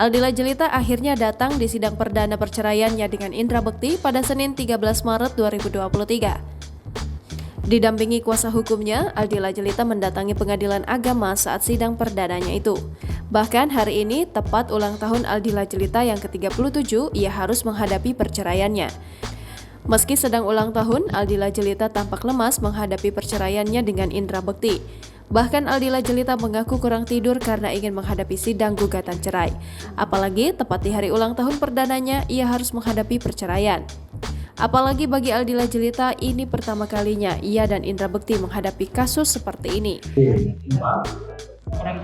Aldila Jelita akhirnya datang di sidang perdana perceraiannya dengan Indra Bekti pada Senin 13 Maret 2023. Didampingi kuasa hukumnya, Aldila Jelita mendatangi pengadilan agama saat sidang perdananya itu. Bahkan hari ini, tepat ulang tahun Aldila Jelita yang ke-37, ia harus menghadapi perceraiannya. Meski sedang ulang tahun, Aldila Jelita tampak lemas menghadapi perceraiannya dengan Indra Bekti. Bahkan Aldila Jelita mengaku kurang tidur karena ingin menghadapi sidang gugatan cerai. Apalagi tepat di hari ulang tahun perdananya, ia harus menghadapi perceraian. Apalagi bagi Aldila Jelita, ini pertama kalinya ia dan Indra Bekti menghadapi kasus seperti ini.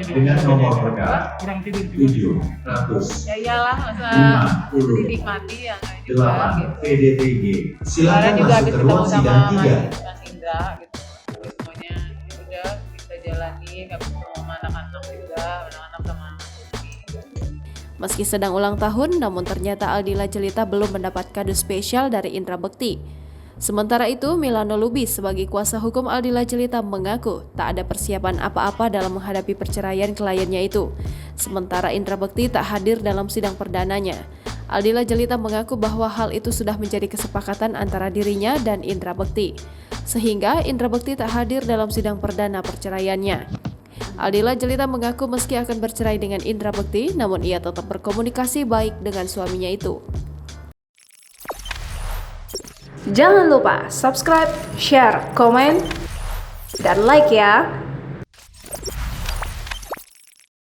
Dengan nomor perkara kurang tidur juga. 700 Ya iyalah, masa 50 dinikmati ya nggak juga 8 gitu. PDTG. Kemarin Silakan juga masuk habis ke ketemu ruang sama sidang 3. Mas Indra gitu, terus semuanya ya udah bisa jalani, nggak bisa sama anak-anak juga, anak-anak sama suami. Meski sedang ulang tahun, namun ternyata Aldila Jelita belum mendapat kado spesial dari Indra Bekti. Sementara itu, Milano Lubis sebagai kuasa hukum Aldila Jelita mengaku tak ada persiapan apa-apa dalam menghadapi perceraian kliennya itu. Sementara Indra Bekti tak hadir dalam sidang perdananya. Aldila Jelita mengaku bahwa hal itu sudah menjadi kesepakatan antara dirinya dan Indra Bekti, sehingga Indra Bekti tak hadir dalam sidang perdana perceraiannya. Aldila Jelita mengaku meski akan bercerai dengan Indra Bekti, namun ia tetap berkomunikasi baik dengan suaminya itu. Jangan lupa subscribe, share, komen, dan like ya!